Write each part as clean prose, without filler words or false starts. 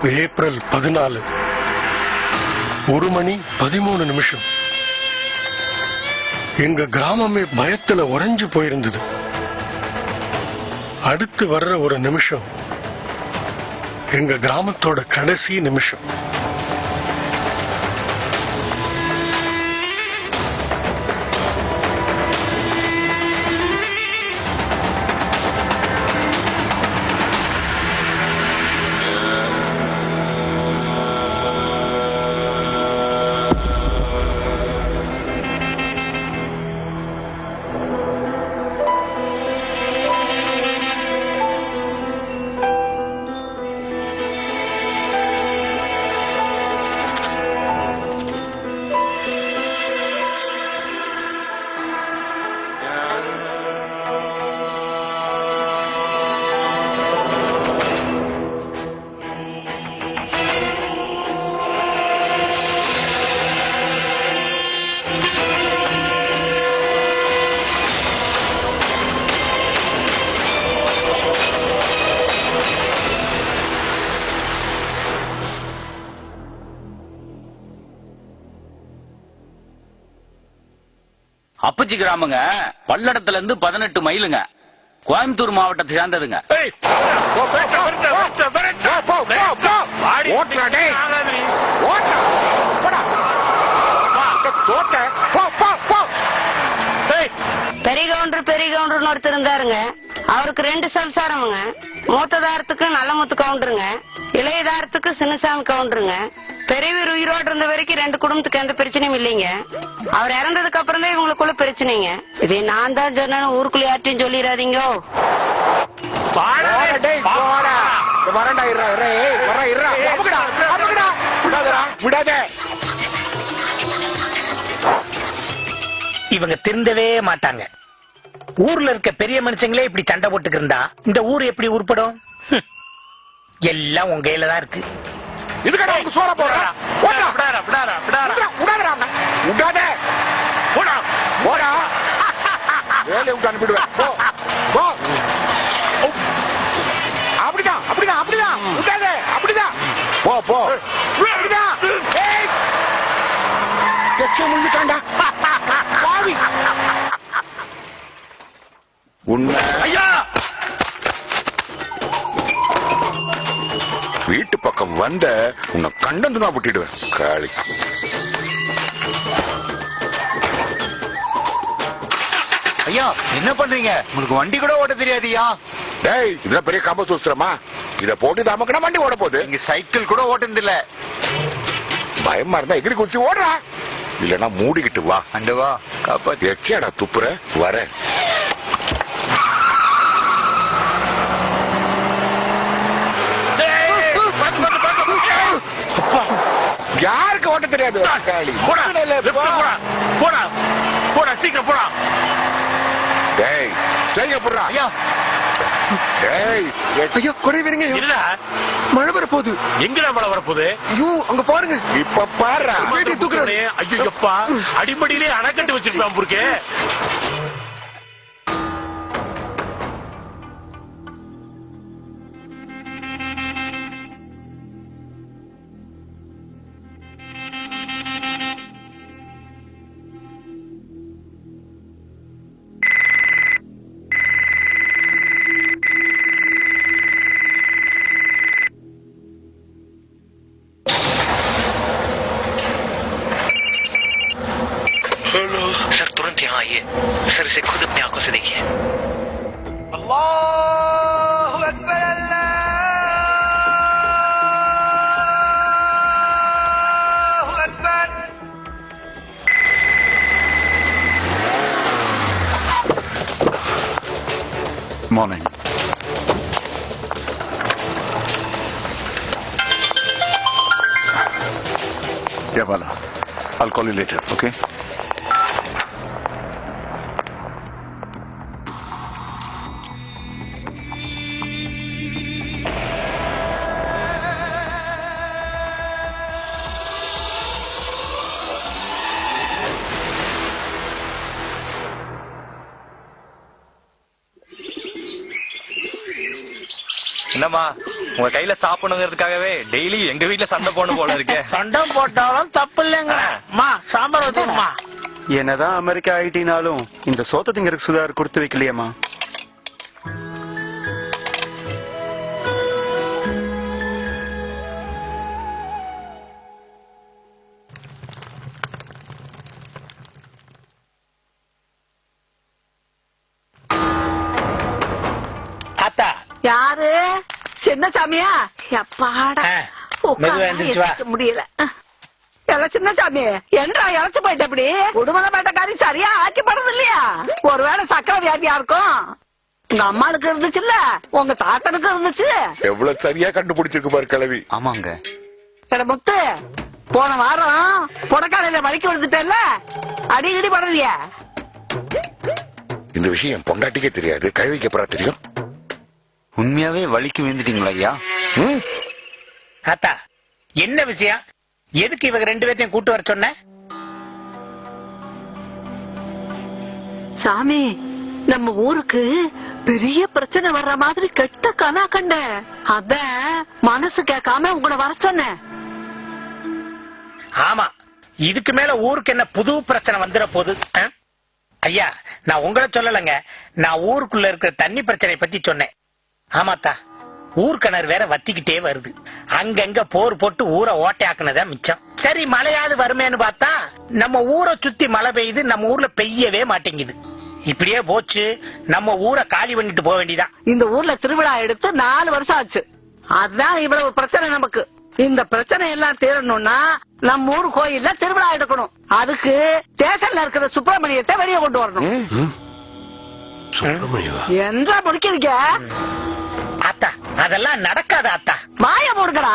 April 14 1:13 எங்க கிராமமே பயத்துல உறைஞ்சு போயிருந்தது. அடுத்து வர்ற ஒரு நிமிஷம் எங்க கிராமத்தோட கடைசி நிமிஷம். அப்பச்சி கிராமங்க பல்லடத்துல இருந்து 18 மைலுங்க. கோயம்புத்தூர் மாவட்டத்தை சேர்ந்ததுங்க. பெரிய கவுண்டர் ஒருத்தர் இருந்தாருங்க. அவருக்கு 2 சம்சாரமுங்க. மூத்ததாரத்துக்கு நல்ல முத்து கவுண்டருங்க, இளையதாரத்துக்கு சின்னசாமி கவுண்டருங்க. பெரியவர் உயிரோடு இருந்த வரைக்கும் 2 குடும்பத்துக்கு எந்த பிரச்சனையும் இல்லைங்க. அவர் இறந்ததுக்கு அப்புறம் தான் இவங்களுக்குள்ள பிரச்சனைங்க. இதே நான் தான் சொன்னேன்னு ஊருக்குள்ள யார்ட்டையும் சொல்லிடாதீங்க. இவங்க திருந்தவே மாட்டாங்க. ஊர்ல இருக்க பெரிய மனுஷங்களே இப்படி சண்டை போட்டுக்கு இருந்தா இந்த ஊர் எப்படி உருப்படும்? எல்லாம் உங்க கையில தான் இருக்கு. அப்படிதான் அப்படிதான் அப்படிதான் அப்படிதான் போ போ முழுக்காண்டா உண்மை. வீட்டு பக்கம் வந்த உன்னை கண்டந்து தான் விட்டுடுவேன் காளி. ஐயா என்ன பண்றீங்க? உங்களுக்கு வண்டி கூட ஓட்ட தெரியாதியா? டேய் இதுல பெரிய கம்ப சூஸ்திரமா? இத போட்டு நமக்குனா வண்டி ஓட போகுது. இங்க சைக்கிள் கூட ஓட்டுனது இல்ல. பயமா இருந்தா எகிரி குச்சி ஓடுறா, இல்லன்னா மூடிக்கிட்டு வா. அண்டவா காப்பாத்தி. எச்சியாடா துப்புற வர. யாருக்கு ஓட்ட தெரியாது? போடா போடா சீக்கிரம் போடா. டேய் செய்ய போடுறா. டேய் ஐயோ கொடை வீருங்க. இல்ல மழை வரப்போகுது. எங்கடா மழை வரப்போகுது? ஐயோ அங்க பாருங்க. இப்ப பாரு தூக்குறே. ஐயோப்பா அடிப்படையிலே அணைக்கட்டு வச்சிருப்பான் புருக்கு. सर तुरंत यहाँ आइए सर, इसे खुद अपनी आंखों से देखिए। अल्लाहु अकबर अल्लाहु Akbar. Morning. Yeah, Bala. I'll call you later, okay? என்னம்மா உங்க கையில சாப்பிடணுங்கிறதுக்காகவே டெய்லி எங்க வீட்டுல சண்டை போடணும் போல இருக்கே. சண்டை போட்டாலும் தப்பு இல்லைங்க. சாம்பார் வச்சுக்கமா. என்னதான் அமெரிக்கா ஐடினாலும் இந்த சோத்த திங்கருக்கு சுதார் கொடுத்து வைக்கலையம்மா. அத்தா யாரு? சின்னசாமியா? எப்பாடா முடியல. சின்னசாமி என்றா இழைச்சு போயிட்ட அப்படி உடுமலைப்பேட்டைக்காரி சரியா ஆக்கி படுறது இல்லையா? ஒருவேளை சக்கரை வியாதியா இருக்கும். உங்க அம்மாளுக்கு இருந்துச்சுல்ல, உங்க தாத்தனுக்கு இருந்துச்சு. எவ்வளவு சரியா கண்டுபிடிச்சிருக்கு பாரு கிழவி. ஆமாங்க. முத்து, போன வாரம் புடக்காலையில வலிக்கு விழுந்துட்டேல்ல, அடிக்கடி படுறியா? இந்த விஷயம் பொண்டாட்டிக்கே தெரியாது, கிழவிக்கு அப்புறம் தெரியும். உண்மையாவே வலிக்கு விழுந்துட்டீங்களா ஐயா? அத்தா என்ன விஷயம்? எதுக்கு இவங்க 2 பேர்த்தையும் கூட்டு வர சொன்ன? சாமி, நம்ம ஊருக்கு பெரிய பிரச்சனை வர்ற மாதிரி கெட்ட கனா கண்ட, அத மனசு கேட்காம உங்களை வர சொன்னேன். ஆமா, இதுக்கு மேல ஊருக்கு என்ன புது பிரச்சனை வந்துட போகுது? ஐயா, நான் உங்களை சொல்லலைங்க, நான் ஊருக்குள்ள இருக்கிற தண்ணி பிரச்சனை பத்தி சொன்னேன். ஆமாத்தா, ஊர் கிணறு வேற வத்திக்கிட்டே வருது. அங்கங்க போர் போட்டு ஊரை ஓட்டையாக்குனதா மிச்சம். சரி, மழையாவது வருமேன்னு பார்த்தா நம்ம ஊரை சுத்தி மழை பெய்யுது, நம்ம ஊர்ல பெய்யவே மாட்டேங்குது. இப்படியே போச்சு, நம்ம ஊரை காலி பண்ணிட்டு போக வேண்டியதான். இந்த ஊர்ல திருவிழா எடுத்து 4 வருஷம் ஆச்சு. அதான் இவ்வளவு பிரச்சனை நமக்கு. இந்த பிரச்சனை எல்லாம் தீரணும்னா நம்ம ஊர் கோயில்ல திருவிழா எடுக்கணும். அதுக்கு ஸ்டேஷன்ல இருக்கிற சுப்பிரமணியத்தை வெளியே கொண்டு வரணும். என்ற முடிக்கிறீங்க அத்தா? அதெல்லாம் நடக்காத அத்தா. மாய போடுங்கடா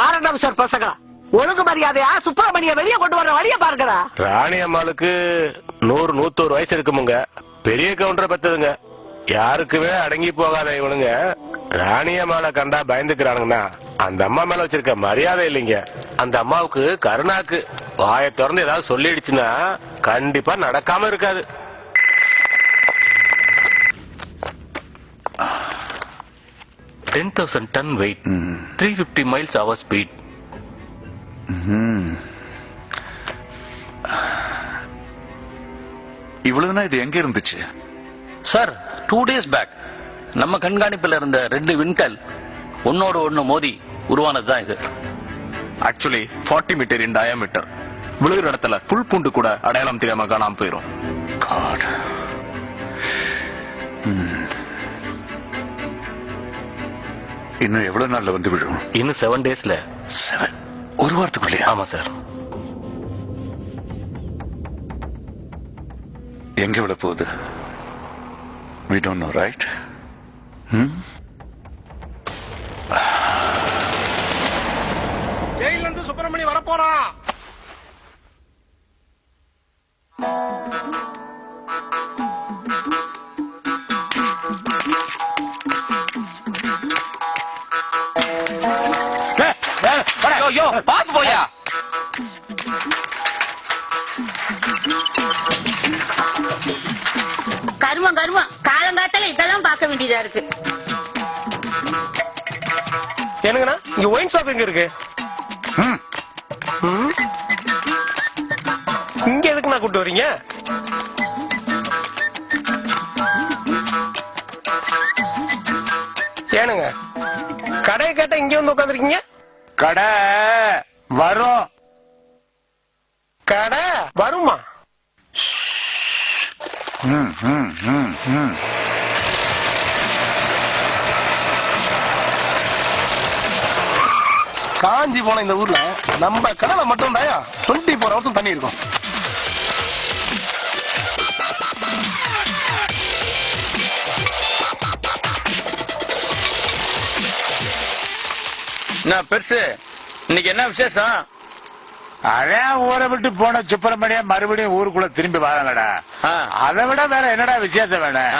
6ஆம் நிமிஷம் பசங்களா. ஒழுங்கு மரியாதையா சுப்பிரமணிய வெளியே கொண்டு வர வழிய பாருங்கடா. ராணி அம்மாளுக்கு 100-101 வயசு இருக்குமுங்க. பெரிய கவுண்டரை பெற்றதுங்க. யாருக்குமே அடங்கி போகாத இவனுங்க ராணி அம்மாளை கண்டா பயந்துக்கிறானுங்கன்னா அந்த அம்மா மேல வச்சிருக்க மரியாதை இல்லைங்க. அந்த அம்மாவுக்கு கருணாக்கு வாயை திறந்து ஏதாவது சொல்லிடுச்சுன்னா கண்டிப்பா நடக்காம இருக்காது. $10,000 ton weight, 350 miles hour speed. இவ்வளவுனா இது எங்க இருந்துச்சு சார்? 2 days பேக் நம்ம கண்காணிப்பில் இருந்த 2 விண்கல் ஒன்னோடு ஒண்ணு மோதி உருவானதுதான் இது. Actually 40 metre in diameter. விழுகிற இடத்துல புல் பூண்டு கூட அடையாளம் தெரியாம காணாம போயிரும். காட். இன்னும் எவ்வளவு நாள்ல வந்து விழும்? இன்னும் 7 daysல. 7? ஒரு வாரத்துக்குள்ளே? ஆமா சார். எங்க விட போகுது? We don't know, right? ஜெயில இருந்து சுப்பிரமணி வரப்போறான். பாத்து போயா. கருமம் கருமம், காலங்காத்தால இதெல்லாம் பார்க்க வேண்டியதா இருக்கு. என்னங்கண்ணா, இங்க ஒயின் ஷாப் எங்க இருக்கு? இங்க எதுக்கு நான் கூட்டு வரீங்க? ஏனுங்க, கடையை கேட்ட இங்க வந்து உட்காந்துருக்கீங்க? கடை வரும். கடை வருமா? காஞ்சி போன இந்த ஊர்ல நம்ம கடலை மட்டும் தாயா 24 hours தண்ணி இருக்கும். நான் பெருசு, இன்னைக்கு என்ன விசேஷம்? அதான் ஊரை விட்டு போன சுப்பிரமணியம் மறுபடியும் ஊருக்குள்ள திரும்பி வாழலடா. அதை விட வேற என்னடா விசேஷம் வேணும்?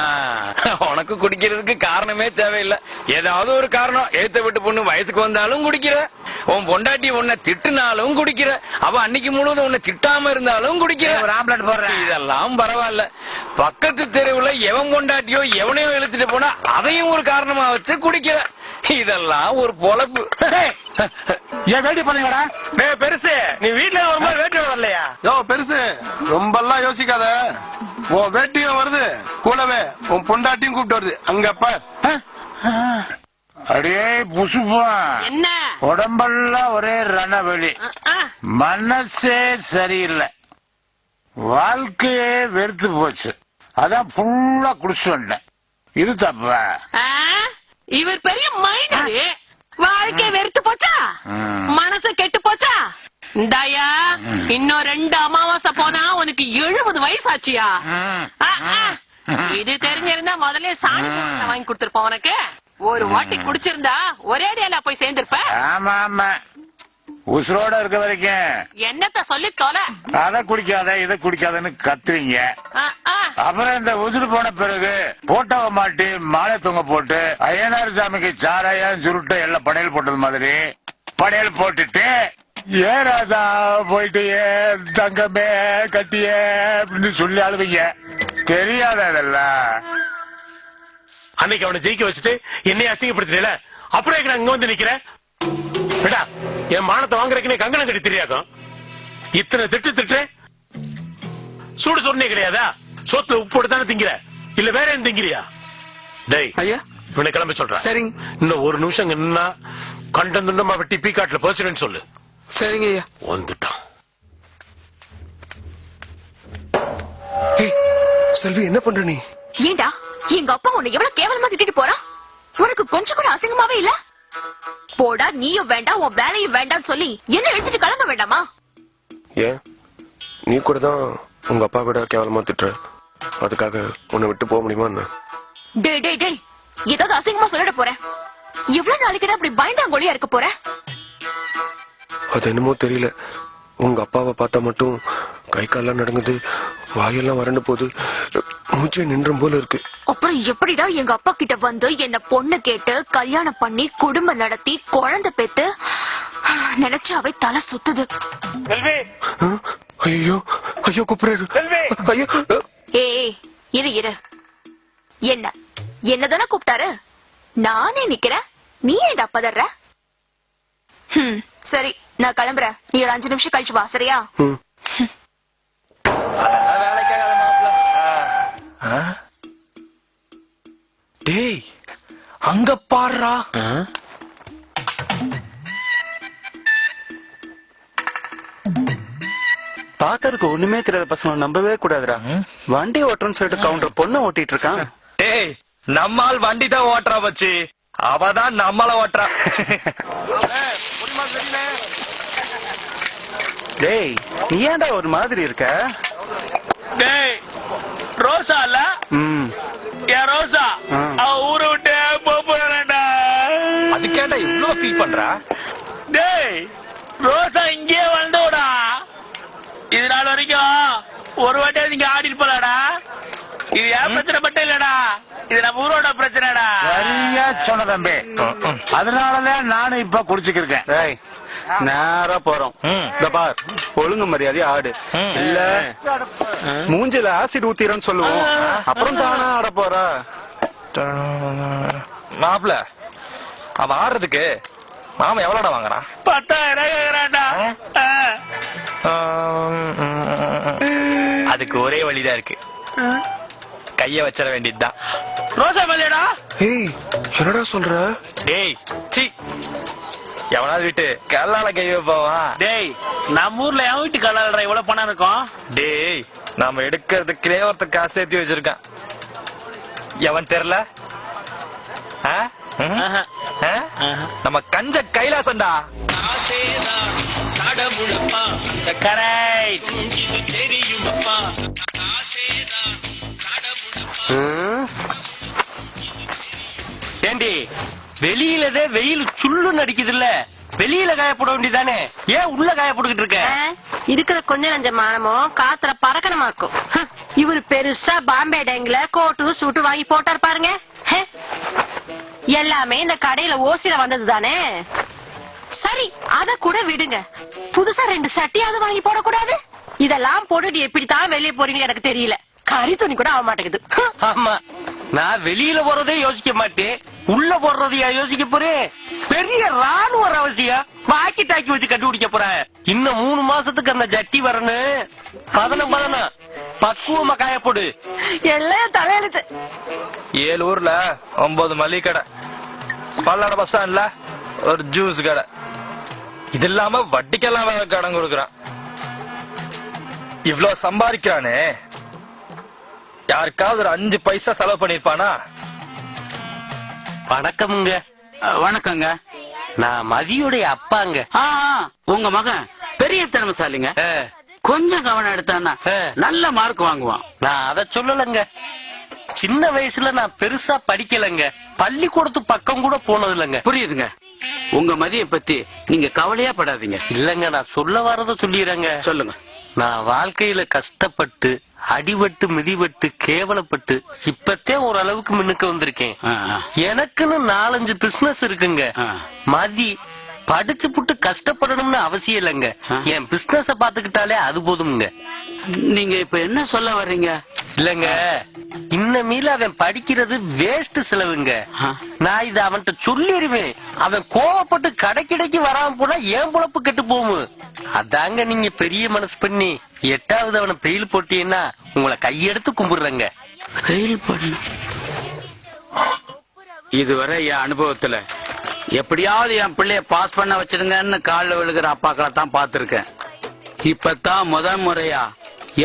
உனக்கு குடிக்கிறதுக்கு காரணமே தேவையில்லை. ஏதாவது ஒரு காரணம். ஏத்த விட்டு பொண்ணு வயசுக்கு வந்தாலும் குடிக்கிற, உன் பொண்டாட்டி உன்னை திட்டுனாலும் குடிக்கிற, அவ அன்னைக்கு முழுவதும் உன்னை திட்டாம இருந்தாலும் குடிக்கிற. ஆம்லெட் போடுறேன். இதெல்லாம் பரவாயில்ல. பக்கத்து தெருவுல எவன் பொண்டாட்டியோ எவனையோ இழுத்துட்டு போனா அதையும் ஒரு காரணமா வச்சு குடிக்கிற. இதெல்லாம் ஒரு பொழப்பு. ஏன் வேட்டி பண்ணீங்கடா? பெருசு நீ வீட்டுல வரும்போது வேட்டி வரலையா? யோ பெருசு, ரொம்ப எல்லாம் யோசிக்காத. உன் வேட்டியும் வருது, கூடவே உன் பொண்டாட்டியும் கூப்பிட்டு வருது. அங்கப்பா அடே புசுப்பா, என்ன உடம்பெல்லாம் ஒரே ரணவெளி, மனசே சரியில்லை, வாழ்க்கையே வெறுத்து போச்சு. அதான் ஃபுல்லா குடிச்சு வந்தேன். இது தப்பா? இவர் பெரிய மைனரு. வாழ்க்கை வெறுத்து போச்சா, மனசு கெட்டு போச்சா? இந்தாயா, இன்னும் 2 அமாவாசை போனா உனக்கு 70 வயசு ஆச்சியா? இது தெரிஞ்சிருந்தா முதல்ல சாணி வாங்கி கொடுத்திருப்போம் உனக்கு. ஒரு வாட்டி குடிச்சிருந்தா ஒரே அடியால போய் சேர்ந்திருப்ப. ஆமா ஆமா, உசுரோட இருக்க வரைக்கும் என்னத்த சொல்லி தொலை. அதை குடிக்காத இதை குடிக்காதன்னு கத்துவீங்க. அப்புறம் இந்த உசுறு போன பிறகு போட்டோவை மாட்டி மாலை தொங்க போட்டு ஐயனார் சாமிக்கு சாராயம் சுருட்டு எல்லாம் படையல் போட்டது மாதிரி படையல் போட்டுட்டு ஏ ராஜா போயிட்டு ஏ தங்கமே கட்டியே அப்படின்னு சொல்லி அழுவீங்க. தெரியாத அதெல்லாம். அன்னைக்கு அவனை ஜெயிக்க வச்சுட்டு என்னைய அசிங்கப்படுத்தல, அப்புறம் நான் இங்க வந்து நிக்கிறேன். விடா, என் மானத்தை வாங்குறதுக்கு கங்கணம் கட்டி தெரியாக்கும். இத்தனை திட்டு சூடு சொன்னே கிடையாதா? சோத்துல உப்பு போட்டு தானே திங்கிற, இல்ல வேற என்ன திங்கிறியா? டேய் ஐயா, இவனை கிளம்ப சொல்றேன். சரிங்க. இன்னும் ஒரு நிமிஷம் நின்னா கண்டம் துண்டமா வெட்டி பீக்காட்டுல போச்சுன்னு சொல்லு. சரிங்க ஐயா. வந்துட்டான். செல்வி, என்ன பண்ற நீ? ஏண்டா எங்க அப்பா உன்னை எவ்வளவு கேவலமா திட்டிட்டு போறான்? உனக்கு கொஞ்சம் கூட அசிங்கமாவே இல்ல? போடா, நீயும் வேண்டாம் உன் வேலையும் வேண்டாம் சொல்லி என்ன எடுத்துட்டு கிளம்ப வேண்டாமா? ஏன் நீ கூட தான் உங்க அப்பா கூட கேவலமா திட்டுற, அதுக்காக உன்னை விட்டு போக முடியுமா? டேய் டேய் டேய், ஏதாவது அசிங்கமா சொல்லிட போறேன். எவ்வளவு நாளைக்கு அப்படி பயந்தாங்கொழியா இருக்க போற? அது என்னமோ தெரியல, உங்க அப்பாவை பார்த்தா மட்டும் கை கால்லாம் நடங்குது, வாயெல்லாம் வறண்டு போகுது, மூச்சே நின்றும் போல இருக்கு. அப்புறம் எப்படிடா எங்க அப்பா கிட்ட வந்து என்ன பொண்ணு கேட்டு கல்யாணம் பண்ணி குடும்பம் நடத்தி குழந்தை பெத்து நினைச்சாவே தலை சுத்துது. ஐயோ ஐயோ கூப்பிடுறாரு. ஐயோ ஏய் இரு இரு, என்னதானே கூப்பிட்டாரு? நானே நிக்கிறேன், நீ ஏண்டா பதற? சரி நான் கிளம்புறேன், நீ ஒரு 5 நிமிஷம் கழிச்சு வா, சரியா? டேய் அங்க பாடுறா. பாக்கறதுக்கு ஒண்ணுமே தெரியாத பசங்க நம்பவே கூடாதுடா. வண்டி ஓட்டுறன்னு சொல்லிட்டு கவுண்டர் பொண்ணை ஓட்டிட்டு இருக்கான். டேய் நம்மால் வண்டி தான் ஓட்டுறா வச்சு, அவதான் நம்மள ஓட்டுறா. டேய் நீ ஏன்டா ஒரு மாதிரி இருக்க? டேய் ரோசா இல்ல? ஏன் ரோசா அவ ஊரை விட்டு போறா. அதுக்கேண்டா இவ்வளவு ஃபீல் பண்றா? டேய் ரோசா இங்கேயே வந்தோடா. இது நாள் வரைக்கும் ஒரு வாட்டியா நீங்க ஆடிட்டு போலாடா. இது என் பிரச்சனை மட்டும் இல்லடா, இது நம்ம ஊரோட பிரச்சனைடா. சரியா சொன்ன தம்பி, அதனாலதான் நானும் இப்ப குடிச்சுக்கிருக்கேன். நேரா போறோம். பார், ஒழுங்கு மரியாதையா ஆடு, இல்ல மூஞ்சில ஆசிட் ஊத்திரன்னு சொல்லுவோம், அப்புறம் தானா ஆட போற. மாப்பிள அவன் ஆடுறதுக்கு மாமா எவ்வளோட வாங்குறான்? 10,000 அதுக்கு ஒரே வழிதான் இருக்கு, கைய வச்சிட வேண்டியதுதான். ரோசா மேலேடா. ஏய் என்னடா சொல்ற? டேய் சி, எவனாவது வீட்டு கல்லால கை வைப்பாவா? டேய் நம்ம ஊர்ல என் வீட்டு கல்லால இவ்வளவு பணம் இருக்கும்? டேய் நாம எடுக்கிறதுக்குள்ளே ஒருத்த காசு சேர்த்து வச்சிருக்கான், எவன் தெரியல. நம்ம கஞ்ச கைலாசண்டா. ஏண்டி வெளியிலதே வெயில் சுள்ளுன்னு அடிக்குது இல்ல, வெளியில காயப்பட வேண்டியதானே, ஏன் உள்ள காயப்பட்டுக்கிட்டு இருக்க? இருக்கிற கொஞ்ச நஞ்ச மானமும் காத்துல பறக்கணுமாக்கும். இவரு பெருசா பாம்பே டேங்க்ல கோட்டு சூட்டு வாங்கி போட்டார் பாருங்க. எல்லாமே இந்த கடையில ஓசில வந்தது தானே. சரி அத கூட விடுங்க, புதுசா 2 சட்டியாவது வாங்கி போடக்கூடாது? இதெல்லாம் போட்டுட்டு எப்படித்தான் வெளியே போறீங்க எனக்கு தெரியல. கறி துணி கூட ஆக மாட்டேங்குது. ஆமா நான் வெளியில போறதே யோசிக்க மாட்டேன், உள்ள போடுறதையா யோசிக்க போறேன்? பெரிய ராணுவ அவசியம் வாக்கி டாக்கி வச்சு கண்டுபிடிக்க போற. இன்னும் 3 மாசத்துக்கு அந்த ஜட்டி வரணும். பதனம் பக்குவமா காயப்போடு. எல்லாம் தலையெழுத்து. 7 ஊர்ல 9 மளிகை கடை, பல்லட பஸ் ஸ்டாண்ட்ல ஒரு ஜூஸ் கடை, இது இல்லாம வட்டிக்கெல்லாம் கடன் கொடுக்கறான். இவ்வளவு சம்பாதிக்கிறானே, யாருக்காவது ஒரு 5 பைசா செலவு பண்ணிருப்பானா? வணக்கம்ங்க. வணக்கங்க. நான் மதியுடைய அப்பாங்க. உங்க மகன் பெரிய திறமைசாலிங்க. கொஞ்சம் கவனம் எடுத்தான்னா நல்ல மார்க் வாங்குவான். நான் அத சொல்லலங்க. சின்ன வயசுல நான் பெருசா படிக்கலங்க, பள்ளிக்கூடத்து பக்கம் கூட போனது இல்லங்க. புரியுதுங்க. உங்க மதியை பத்தி நீங்க கவலையா படாதீங்க. இல்லங்க, நான் சொல்ல வரத சொல்லிடுறேங்க. சொல்லுங்க. நான் வாழ்க்கையில கஷ்டப்பட்டு அடிபட்டு மிதிபட்டு கேவலப்பட்டு இப்பத்தே ஓரளவுக்கு முன்னுக்கு வந்திருக்கேன். எனக்குன்னு 4-5 பிசினஸ் இருக்குங்க. மதி படிச்சு புட்டு கஷ்டப்படணும்னு அவசியம் இல்லைங்க. என் பிசினஸ பாத்துக்கிட்டாலே அது போதும்ங்க. நீங்க இப்ப என்ன சொல்ல வர்றீங்க? இல்லங்க, இன்னமேல அவன் படிக்கிறது வேஸ்ட் செலவுங்க. நான் இத அவன்கிட்ட சொல்லிடுவேன். அவன் கோவப்பட்டு கடைக்கிடைக்கு வராம போனா என் பொழப்பு கெட்டு போகும். அதாங்க நீங்க பெரிய மனசு பண்ணி 8வது அவனை பெயில் போட்டீங்கன்னா உங்களை கையெடுத்து கும்பிடுறேங்க. பெயில் பண்ண இதுவரை என் அனுபவத்துல எப்படியாவது என் பிள்ளைய பாஸ் பண்ண வச்சிருங்கன்னு காலில் விழுகிற அப்பாக்களை தான் பாத்துருக்கேன். இப்பதான் முதல் முறையா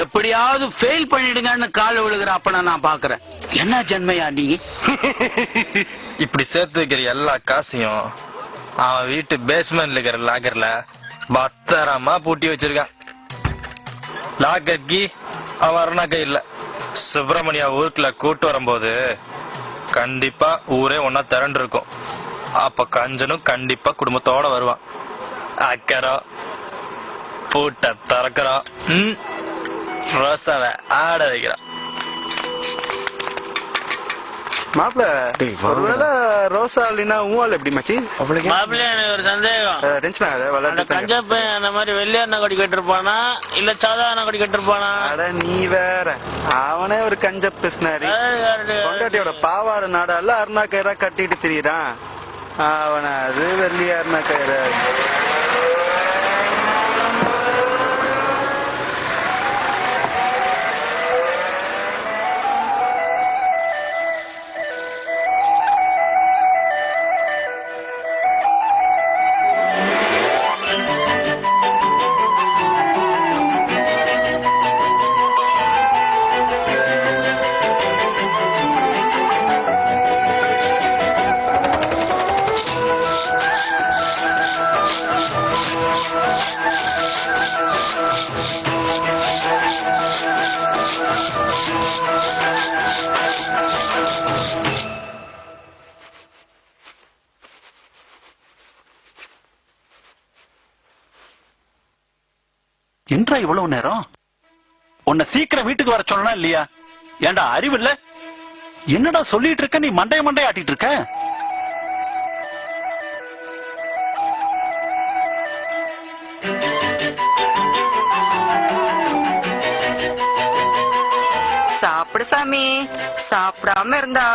எப்படியாவது ஃபெயில் பண்ணிடுங்கன்னு காலில் விழுகிற அப்பனை நான் பாக்குறேன். என்ன ஜென்மையா நீ? இப்படி சேர்த்து வைக்கிற எல்லா காசையும் அவன் வீட்டு பேஸ்மெண்ட்ல இருக்கிற லாக்கர்ல பத்திரமா பூட்டி வச்சிருக்கான். லாக்கர் கீ அவன் அருணாக்கை இல்ல. சுப்பிரமணியா ஊருக்குள்ள கூட்டு வரும்போது கண்டிப்பா ஊரே ஒன்னா திரண்டு இருக்கும். அப்ப கஞ்சனும் கண்டிப்பா குடும்பத்தோட வருவான். அக்கறம் பூட்ட திறக்கிறோம், ரோசாவ ஆட வைக்கிறான். மாப்பிள, ஒருவேளை ரோசா இல்லைன்னா ஊவால் எப்படி மச்சி? மாப்பிள்ள, எனக்கு ஒரு சந்தேகம். கஞ்சப்ப அந்த மாதிரி வெள்ளையண்ணா கொடி கட்டிருப்பானா இல்ல சாதாரண கொடி கட்டிருப்பானா? நீ வேற, அவனே ஒரு கஞ்ச பிஸ்னாரி. பொண்டாட்டியோட பாவாடு நாடால அருணா கயிறா கட்டிட்டு திரியிறான். அவன அது வெள்ளியா அருணா கயிறு. என்றா இவ்வளவு நேரம்? உன்னை சீக்கிரம் வீட்டுக்கு வர சொல்லணும் இல்லையா? ஏண்டா அறிவு இல்ல? என்னடா சொல்லிட்டு இருக்க? நீ மண்டைய ஆட்டிட்டு இருக்க. சாப்பிடு சாமி, சாப்பிடாம இருந்தா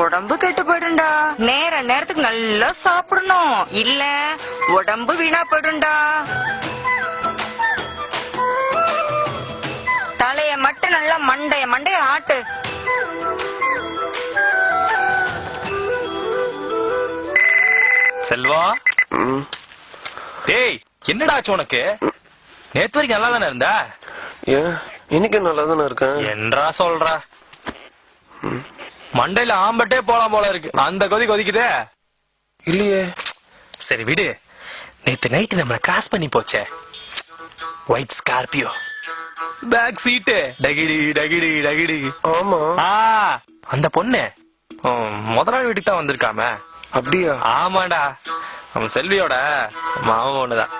உடம்பு கெட்டு போயிடும்டா. நேரத்துக்கு நல்லா சாப்பிடணும், இல்ல உடம்பு வீணா போயிடும்டா. தலைய மட்டும் நல்லா மண்டைய ஆட்டு. செல்வா, டேய் என்னடா ஆச்சு உனக்கு? நேத்து வரைக்கும் நல்லா தானே இருந்தா? ஏன் இன்னைக்கு நல்லா தானே இருக்கேன்? என்றா சொல்றா, மண்டையில ஆம்பட்டே போலாம் போல இருக்கு. அந்த கொதிக்குதே. இல்லையே. சரி விடு. நேத்து நைட்டு நம்மள கிராஸ் பண்ணி போச்சே, ஒயிட் ஸ்கார்பியோ, பேக் சீட்டு டகிடி டகிடி டகிடி. ஆமா, அந்த பொண்ணு முதலாளி வீட்டுக்கு தான் வந்திருக்காம. அப்படியா? ஆமாடா, நம்ம செல்வியோட மாவன் ஒண்ணுதான்.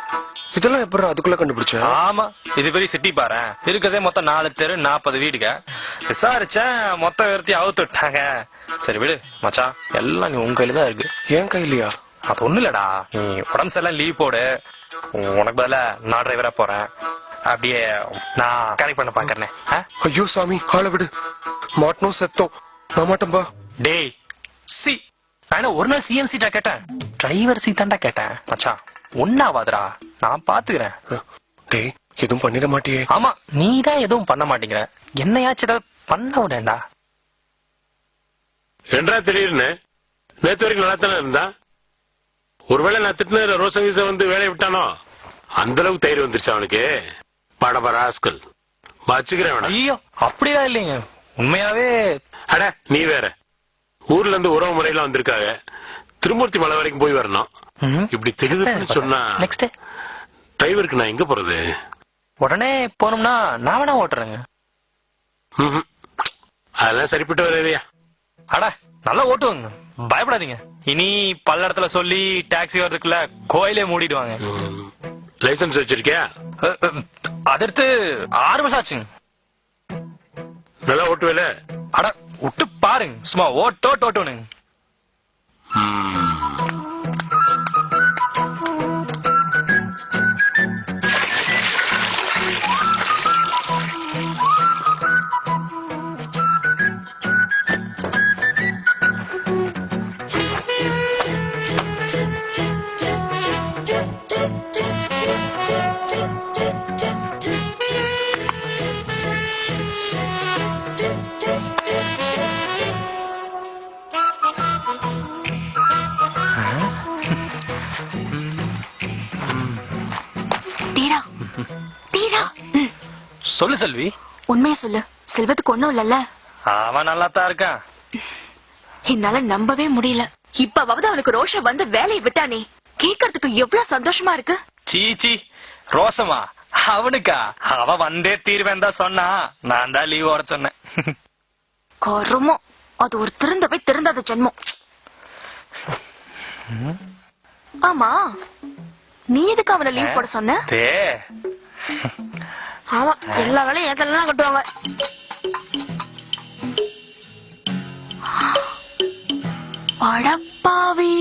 இதெல்லாம் எப்படி அதுக்குள்ள கண்டுபிடிச்ச? ஆமா, இது பெரிய சிட்டி பாரு. இருக்கதே மொத்தம் 4 தெரு 40 வீடுக. விசாரிச்சேன், மொத்த உயர்த்தி அவுத்து விட்டாங்க. சரி விடு மச்சான், எல்லாம் நீ உங்க கையில தான் இருக்கு. என் கையிலயா? அது ஒண்ணு இல்லடா, நீ உடம்பு எல்லாம் லீவ் போடு. உனக்கு பதில நான் டிரைவரா போறேன். அப்படியே நான் கனெக்ட் பண்ண பாக்குறேன். ஐயோ சாமி, ஆள விடு. மாட்டணும் செத்தோம். நான் மாட்டேன்பா. டேய் சி நான் ஒரு நாள் சிஎம் சீட்டா கேட்டேன், டிரைவர் சீட் தான்டா கேட்டேன். மச்சான் ஒன்னாவாதரா, நான் பாத்துக்கிறேன். டேய் எதுவும் பண்ணிட மாட்டியே? ஆமா நீ தான் எதுவும் பண்ண மாட்டேங்கிற, என்னையாச்சும் ஏதாவது பண்ண விடேன்டா. என்றா திடீர்னு நேத்து வரைக்கும் நல்லா தானே இருந்தா? ஒருவேளை நான் திட்டின ரோசங்கீச வந்து வேலையை விட்டானோ? அந்த அளவுக்கு தைரியம் வந்துருச்சு அவனுக்கு. படபராஸ்கல் வச்சுக்கிறேன். ஐயோ அப்படியா இல்லைங்க, உண்மையாவே. அட நீ வேற, ஊர்ல இருந்து உறவு முறையெல்லாம் வந்திருக்காங்க, திருமூர்த்தி மலை வரைக்கும் போய் வரணும். இப்படி தெரியுதுன்னு சொன்னா நெக்ஸ்ட் டிரைவருக்கு நான் எங்க போறது? உடனே போனோம்னா நான் வேணா ஓட்டுறேங்க. அதெல்லாம் சரிப்பட்டு வரையா? அட நல்லா ஓட்டுவாங்க, பயப்படாதீங்க. இனி பல்லடத்துல சொல்லி டாக்ஸி வர்றதுக்குள்ள கோயிலே மூடிடுவாங்க. லைசன்ஸ் வச்சிருக்கியா? அதற்கு 6 வருஷம் ஆச்சுங்க. நல்லா ஓட்டுவேல? அட விட்டு பாருங்க, சும்மா ஓட்டோட்டுங்க. சொல்லு செல்வி. உண்மையா சொல்லு, செல்வத்துக்கு ஒண்ணும் இல்லல்ல? அவன் நல்லா தான் இருக்கான். என்னால நம்பவே முடியல. இப்பவாவது அவனுக்கு ரோஷம் வந்து வேலையை விட்டானே, கேட்கறதுக்கு எவ்வளவு சந்தோஷமா இருக்கு. சீச்சி ரோசமா அவனுக்கா? அவன் வந்தே தீர்வேன் தான் சொன்னா, நான் தான் லீவ் ஓட சொன்னேன். கருமம், அது ஒரு திருந்தவே திருந்தாத ஜென்மம். ஆமா நீ எதுக்கு அவனை லீவ் போட சொன்ன? ஆமா எல்லா வேலையும் ஏத்தலாம் கட்டுவாங்க. அடப்பாவி.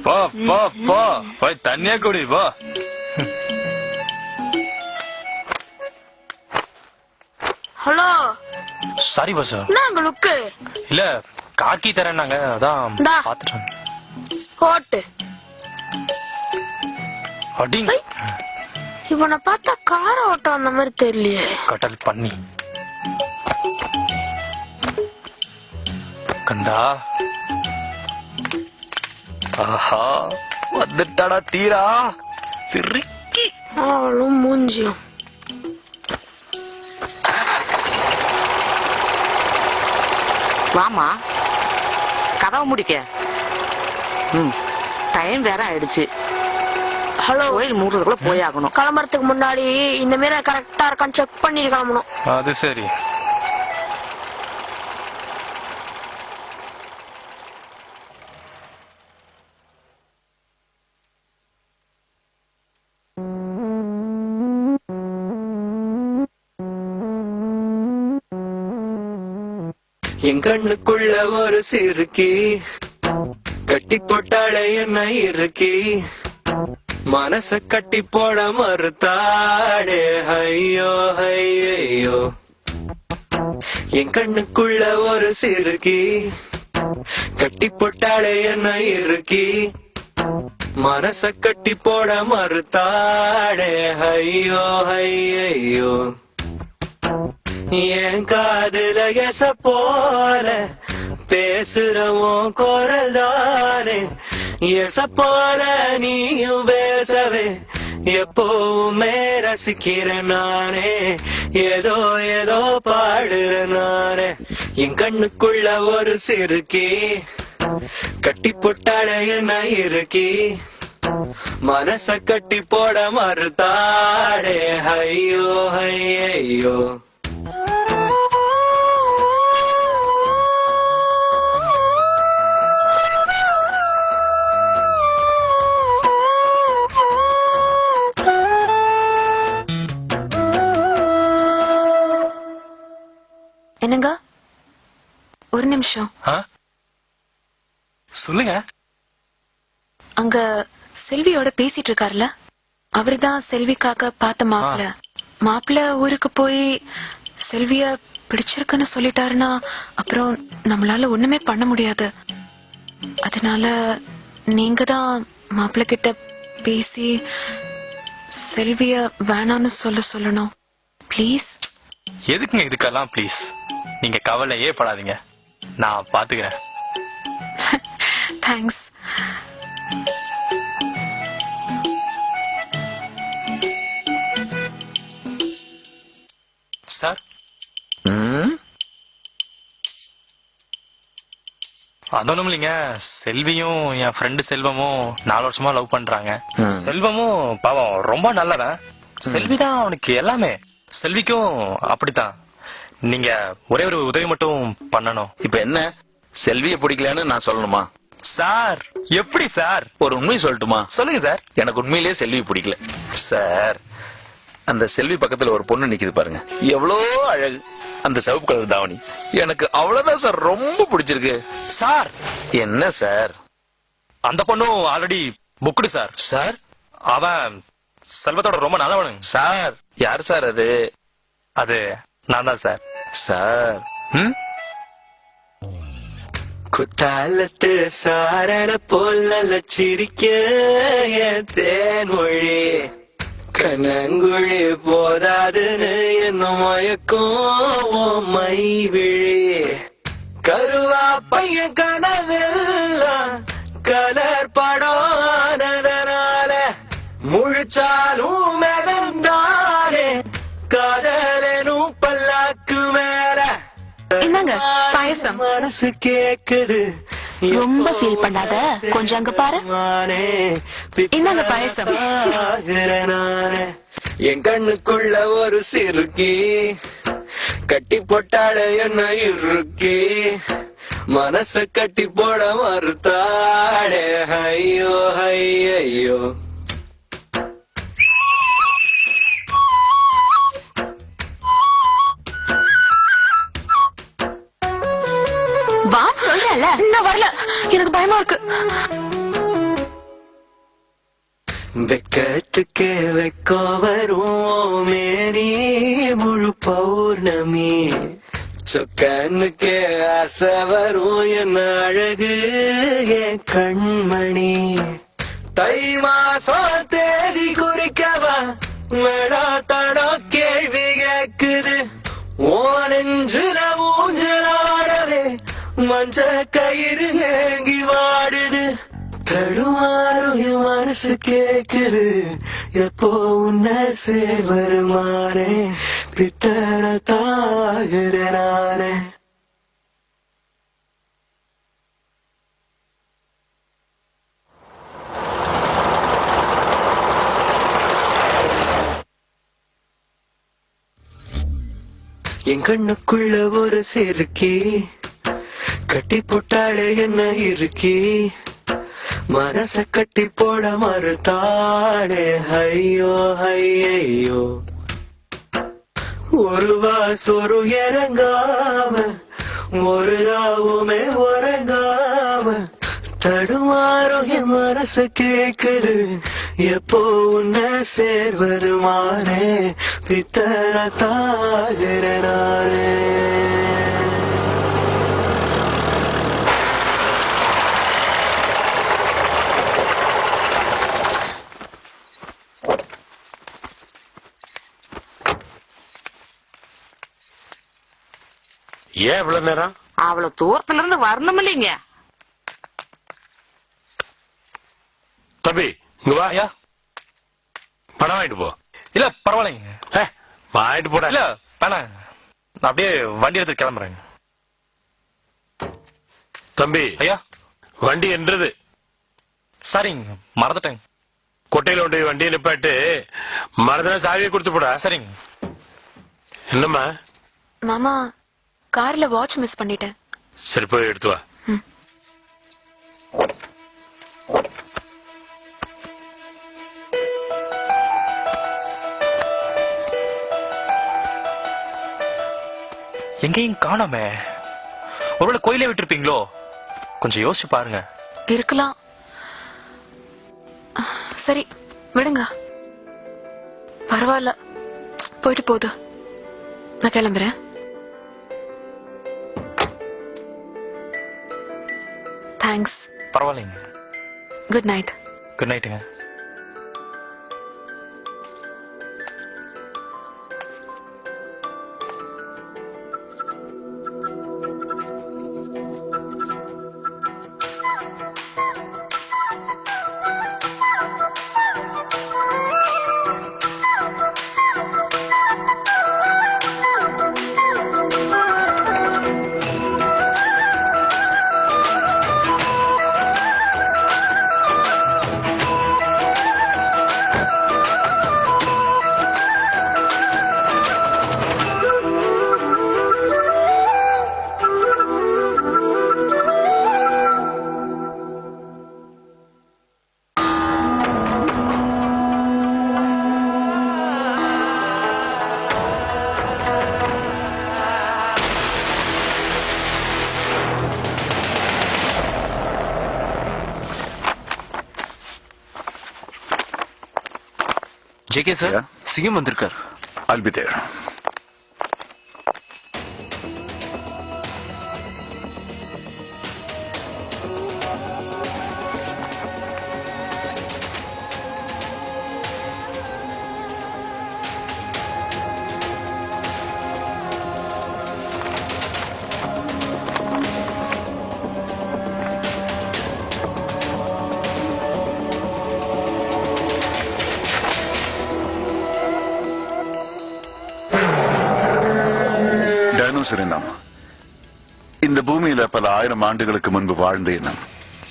போ போ போ போய் தண்ணியா குடி போ. Hello sorry boss. நாங்க லுக்கு இல்ல காக்கி தரேன்னாங்க, அதான் பாத்துட்டேன். ஓட்டு அடிங்க. இவனை பார்த்தா கார ஓட்டம் அந்த மாதிரி தெரியலையே. கடல் பண்ணி கந்தா. ஆஹா வந்துட்டாடா தீரா. திருக்கி அவளும் மூஞ்சியும். வாமா கதவை முடிக்க. டைம் வேற ஆயிடுச்சு. ஹலோ கோயில் மூடுறதுக்குள்ள போய் ஆகணும். கிளம்புறதுக்கு முன்னாடி இந்த மாரி கரெக்டா இருக்கான்னு செக் பண்ணிட்டு கிளம்பணும். அது சரி. என் கண்ணுக்குள்ள ஒரு சிறுக்கி கட்டி போட்டாளே என்ன இருக்கி, மனச கட்டி போட மறுத்தாடே. ஐயோ ஐயோ என் கண்ணுக்குள்ள ஒரு சிறுக்கி கட்டி போட்டாளே என்ன இருக்கி, மனச கட்டி போட மறுத்தாடே. ஐயோ ஐயோ என் காதுல எச போல பேசுறவும் குரல்தானே, எச போல நீயும் பேசவே எப்பவுமே ரசிக்கிறேன் நானே. ஏதோ ஏதோ பாடுறேன் நானே. என் கண்ணுக்குள்ள ஒரு சிறுக்கி கட்டி போட்டாளே என்ன இருக்கி, மனச கட்டி போட மறுத்தாடே. ஐயோ ஐயோ என்னங்க ஒரு நிமிஷம். சொல்லுங்க. அங்க செல்வியோட பேசிட்டு இருக்காருல, அவருதான் செல்விக்காக பார்த்த மாப்பிள்ள. மாப்பிள்ள ஊருக்கு போய் செல்விய பிடிச்சிருக்குன்னு சொல்லிட்டாருன்னா அப்புறம் நம்மளால ஒண்ணுமே பண்ண முடியாது. அதனால நீங்க தான் மாப்பிள்ளை கிட்ட பேசி செல்விய வேணான்னு சொல்லணும் ப்ளீஸ். எதுக்குங்க இதுக்கெல்லாம் ப்ளீஸ்? நீங்க கவலையே படாதீங்க, நான் பாத்துக்கிறேன். தேங்க்ஸ். சார் அதொன்னும் இல்லைங்க, செல்வியும் என் ஃப்ரெண்டு செல்வமும் 4 வருஷமா லவ் பண்றாங்க. செல்வமும் பாவம் ரொம்ப நல்லவன், செல்விதான் அவனுக்கு எல்லாமே. செல்விக்கும் அப்படித்தான். நீங்க ஒரே ஒரு உதவி மட்டும் பண்ணணும். இப்ப என்ன, செல்விய பிடிக்கலன்னு நான் சொல்லணுமா? சார் எப்படி சார்? ஒரு உண்மையை சொல்லட்டுமா? சொல்லுங்க சார். எனக்கு உண்மையிலேயே செல்வி பிடிக்கல சார். அந்த செல்வி பக்கத்துல ஒரு பொண்ணு நிக்குது பாருங்க, எவ்வளோ அழகு, அந்த சிவப்பு கலர் தாவணி, எனக்கு அவ்வளவுதான் சார் ரொம்ப பிடிச்சிருக்கு சார். என்ன சார்? அந்த பொண்ணும் ஆல்ரெடி புக்டு சார். சார் அவன் செல்வத்தோட ரொம்ப நல்லவனு சார். யார் சார் அது? அது நான் தான் சார். சார் குத்தாலத்து சாரண போல சிரிக்க தேன்மொழி கண்ணங்குழி போதாதுன்னு என்ன மயக்கும் மை விழி கருவா பையன் கனவெல்லாம் கலர் படாதனால முழிச்சாலும் மெதந்தானே காதலனும் பல்லாக்கு மேல. என்னங்க பாயசம்? மனசு கேக்குது, ரொம்ப ஃபீல் பண்ணாத, கொஞ்சம் அங்க பாரு. என்னங்க பாயசம்? என் கண்ணுக்குள்ள ஒரு சிறுக்கி கட்டி போட்டாட என்ன இறுக்கி மனச கட்டி போட மறுத்தாடே. ஐயோ ஐயோ வா சொல்றல. நான் வரல, எனக்கு பயமா இருக்கு. வெக்கத்துக்கே வெக்க வரும் மேரி முழு பௌர்ணமி சொக்கனுக்கே ஆசை வரும் என்ன அழகு என் கண்மணி. தை மாசம் தேதி குறிக்கவா மேடா தடோ கேள்வி கேக்குது. ஓ நெஞ்சுல ஊஞ்சலாடவே மஞ்ச கயிறு ஏங்கி வாடுது. தடுமாறும் என் மனசு கேக்குது, எப்போ உன்னை சேவருமானே பித்தர தாகிறனானே. என் கண்ணுக்குள்ள ஒரு சிறுக்கி கட்டி போட்டாளே என்ன இருக்கி மனச கட்டி போட மறுத்தாளே. ஐயோ ஐயோ ஒரு வாசொரு இறங்காம ஒரு ராவுமே உறங்காம தடுமாறும் என் மனசு கேக்குது, எப்போ உன்னை சேர்வருமானே பித்தர தாகிறனானே. ஏன் இவ்வளவு நேரம்? அவ்வளவு தூரத்துல இருந்து வரணும் இல்லைங்க. தம்பி இங்க வா. பணம் வாங்கிட்டு போ. இல்ல பரவாயில்லைங்க, வாங்கிட்டு போட. இல்ல வேணாம், நான் அப்படியே வண்டி எடுத்து கிளம்புறேன். தம்பி ஐயா வண்டி என்றது? சரிங்க, மறந்துட்டேங்க. கொட்டையில கொண்டு வண்டியை நிப்பாட்டு, மறந்துனா சாவியை கொடுத்து போடா. சரிங்க. என்னம்மா? மாமா கார்ல வாட்ச் மிஸ் பண்ணிட்டேன். சரி போய் எடுத்து வா. எங்கேயும் காணாமே, ஒருவேளை கோயிலே விட்டுருப்பீங்களோ? கொஞ்சம் யோசிச்சு பாருங்க. இருக்கலாம். சரி விடுங்க, பரவாயில்ல, போயிட்டு போகுது. நான் கிளம்புறேன். தேங்க்ஸ். பரவாயில்லைங்க. Good night. குட் நைட்டுங்க. ஜேகே சார், சிஎம் வந்திருக்கார். I'll be there. டைனோசர் இனம் இந்த பூமியில பல ஆயிரம் ஆண்டுகளுக்கு முன்பு வாழ்ந்த இனம்.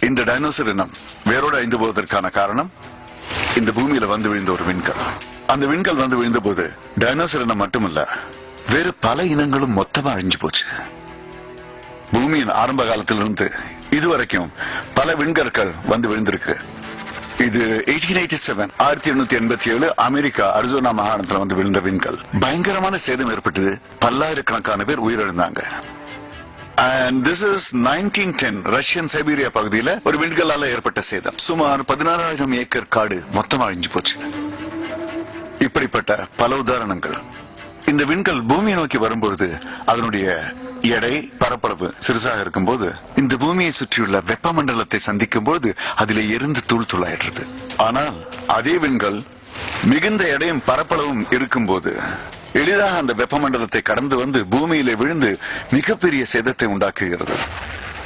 இந்த டைனோசர் இனம் வேரோடு அழிந்து போவதற்கான காரணம் இந்த பூமியில வந்து விழுந்த ஒரு விண்கல். அந்த விண்கல் வந்து விழுந்த போது டைனோசர் இனம் மட்டுமல்ல, வேறு பல இனங்களும் மொத்தமா அழிஞ்சு போச்சு. பூமியின் ஆரம்ப காலத்திலிருந்து இதுவரைக்கும் பல விண்கற்கள் வந்து விழுந்திருக்கு. இது 1887 1887 அமெரிக்கா அரிசோனா மாகாணத்துல வந்து விழுந்த விண்கல். பயங்கரமான சேதம் ஏற்பட்டது. பல்லாயிரக்கணக்கான பேர் உயிரிழந்தாங்க. And this is 1910 Russian Siberia பகுதியில ஒரு விண்கல்லால ஏற்பட்ட சேதம். சுமார் 16,000 ஏக்கர் காடு மொத்தமா அழிஞ்சு போச்சு. இப்படிப்பட்ட பல உதாரணங்கள். இந்த விண்கல் பூமியை நோக்கி வரும்பொழுது அதனுடைய எடை பரப்பளவு சிறுசாக இருக்கும்போது இந்த பூமியை சுற்றியுள்ள வெப்பமண்டலத்தை சந்திக்கும் போது அதிலே எரிந்து தூள் தூளாயிடுறது. ஆனால் அதே விண்கல் மிகுந்த எடையும் பரப்பளவும் இருக்கும்போது எளிதாக அந்த வெப்பமண்டலத்தை கடந்து வந்து பூமியிலே விழுந்து மிகப்பெரிய சேதத்தை உண்டாக்குகிறது.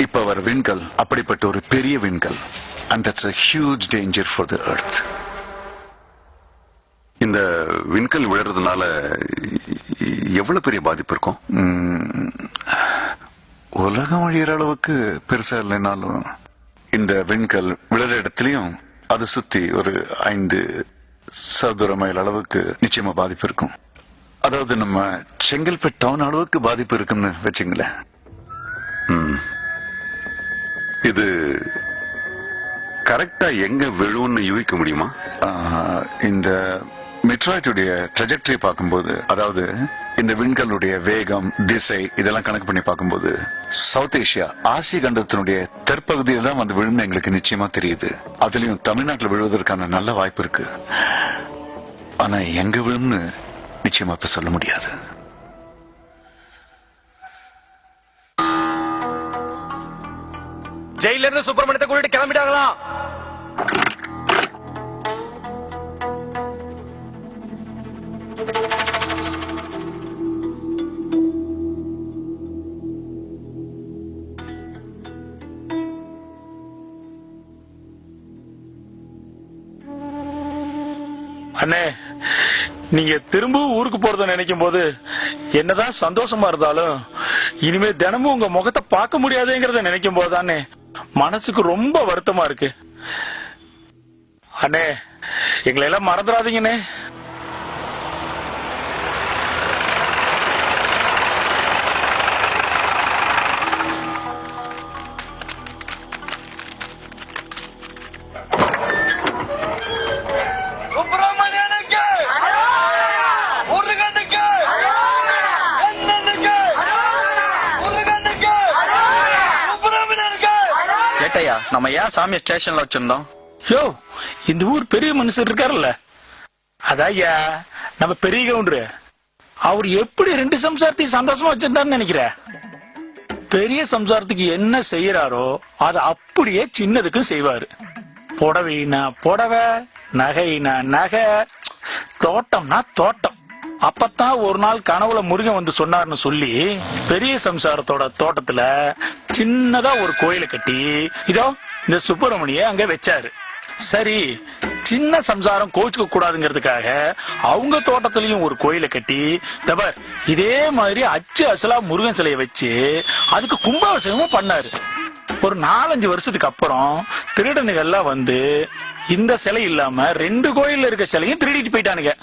இப்ப வர விண்கல் அப்படிப்பட்ட ஒரு பெரிய விண்கல். And that's a huge danger for the earth. இந்த விண்கல் விழுறதுனால எவ்வளவு பெரிய பாதிப்பு இருக்கும்? உலகம் அழியிற அளவுக்கு பெருசா இல்லைனாலும் இந்த விண்கல் விழுற இடத்துலயும் அதை சுத்தி ஒரு 5 சதுர மைல் அளவுக்கு நிச்சயமா பாதிப்பு இருக்கும். அதாவது நம்ம செங்கல்பட்டு டவுன் அளவுக்கு பாதிப்பு இருக்குன்னு வச்சுங்களேன். இது கரெக்டா எங்க விழுன்னு யூகிக்க முடியுமா? இந்த மெட்ராய்டுடைய ட்ரெஜெக்டரி பார்க்கும்போது, அதாவது இந்த விண்கல்லுடைய வேகம் திசை இதெல்லாம் கணக்கு பண்ணி பார்க்கும்போது சவுத் ஏசியா ஆசிய கண்டத்தினுடைய தெற்பகுதியில் தான் வந்து விழுந்து எங்களுக்கு நிச்சயமா தெரியுது. அதுலயும் தமிழ்நாட்டில் விழுவதற்கான நல்ல வாய்ப்பு இருக்கு. ஆனா எங்க விழுன்னு நிச்சயமா இப்ப சொல்ல முடியாது. ஜெயில இருந்து சுப்பிரமணியத்தை கூட்டிட்டு கிளம்பிட்டாங்களா? அண்ணே, நீங்க திரும்ப ஊருக்கு போறத நினைக்கும் போது என்னதான் சந்தோஷமா இருந்தாலும் இனிமே தினமும் உங்க முகத்தை பார்க்க முடியாதுங்கிறத நினைக்கும் போதுதானே மனசுக்கு ரொம்ப வருத்தமா இருக்கு. அண்ணே, எங்களை எல்லாம் மறந்துடாதீங்கண்ணே. நம்ம ஏன் சாமி ஸ்டேஷன்ல வச்சிருந்தோம்? யோ, இந்த ஊர் பெரிய மனுஷர் இருக்காருல்ல, அதாயா நம்ம பெரிய கவுண்டரு. அவர் எப்படி 2 சம்சாரத்தையும் சந்தோஷமா வச்சிருந்தாருன்னு நினைக்கிற? பெரிய சம்சாரத்துக்கு என்ன செய்யறாரோ அது அப்படியே சின்னதுக்கும் செய்வாரு. புடவைனா புடவை, நகைனா நகை, தோட்டம்னா தோட்டம். அப்பத்தான் ஒரு நாள் கனவுல முருகன் வந்து சொன்னார்னு சொல்லி பெரிய சம்சாரத்தோட தோட்டத்துல சின்னதா ஒரு கோயிலை கட்டி இதோ இந்த சுப்பிரமணிய அங்க வச்சாரு. சரி, சின்ன சம்சாரம் கோச்சுக்க கூடாதுங்கிறதுக்காக அவங்க தோட்டத்திலயும் ஒரு கோயிலை கட்டி தபர் இதே மாதிரி அச்சு அசலா முருகன் சிலையை வச்சு அதுக்கு கும்பாபிஷேகமும் பண்ணாரு. ஒரு 4-5 வருஷத்துக்கு அப்புறம் திருடனுகள்லாம் வந்து இந்த சிலை இல்லாம 2 கோயில்ல இருக்க சிலையும் திருடிட்டு போயிட்டானுங்க.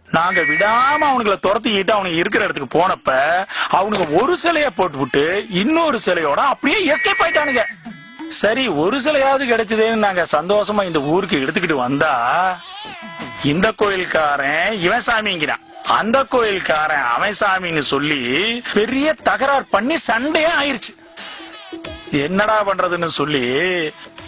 நாங்க விடாம அவனுங்களை துரத்திக்கிட்டு அவனுக்கு இருக்கிற இடத்துக்கு போனப்ப அவனுக்கு ஒரு சிலைய போட்டு விட்டு இன்னொரு சிலையோட அப்படியே எஸ்கேப் ஆயிட்டானுங்க. சரி, ஒரு சிலையாவது கிடைச்சதுன்னு நாங்க சந்தோஷமா இந்த ஊருக்கு எடுத்துக்கிட்டு வந்தா இந்த கோயில்காரன் இவன் சாமிங்கிறான், அந்த கோயில்காரன் அவன் சாமின்னு சொல்லி பெரிய தகராறு பண்ணி சண்டையே ஆயிருச்சு. என்னடா பண்றதுன்னு சொல்லி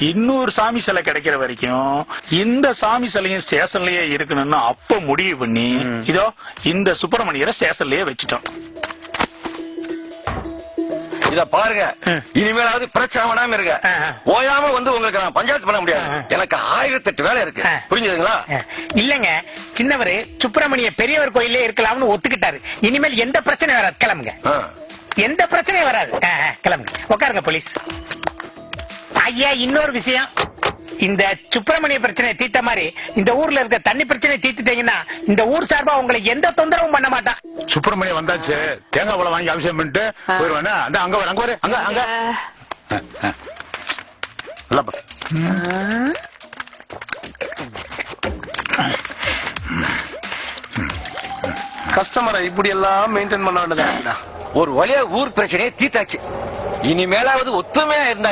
இன்னொரு சாமி சிலை கிடைக்கிற வரைக்கும் இந்த சாமி சிலையும் ஸ்டேஷன்லயே இருக்கணும்னு அப்ப முடிவு பண்ணி இதோ இந்த சுப்பிரமணியரை ஸ்டேஷன்லயே வச்சுட்டோம். இத பாருங்க, இனிமேலாவது பிரச்சனை வேணாம இருக்க. ஓயாம வந்து உங்களுக்கு நான் பஞ்சாயத்து பண்ண முடியாது. எனக்கு 1008 வேலை இருக்கு. புரிஞ்சுதுங்களா? இல்லங்க, சின்னவரு சுப்பிரமணிய பெரியவர் கோயிலே இருக்கலாம்னு ஒத்துக்கிட்டாரு. இனிமேல் எந்த பிரச்சனையும் வராது. கிளம்புங்க. எந்த பிரச்சனையும் வராது. கிளம்புங்க. உட்காருங்க போலீஸ். ஐயா, இன்னொரு விஷயம், இந்த சுப்பிரமணிய பிரச்சனை தீர்த்த மாதிரி இந்த ஊர்ல இருக்க தண்ணி பிரச்சனை தீர்த்துட்டீங்கன்னா இந்த ஊர் சார்பா உங்களை எந்த தொந்தரவும் பண்ண மாட்டான். சுப்பிரமணியம் வந்தாச்சு, தேங்காய் பழம் வாங்கி அபிஷேகம் பண்ணிட்டு போயிருவானே. அங்க வர அங்க வர அங்க அங்க கஸ்டமரை இப்படி எல்லாம் மெயின்டைன் பண்ண வேண்டியதா? ஒரு வழியா ஊர் பிரச்சனையை தீர்த்தாச்சு. இனிமேலாவது ஒத்துமையா இருந்தா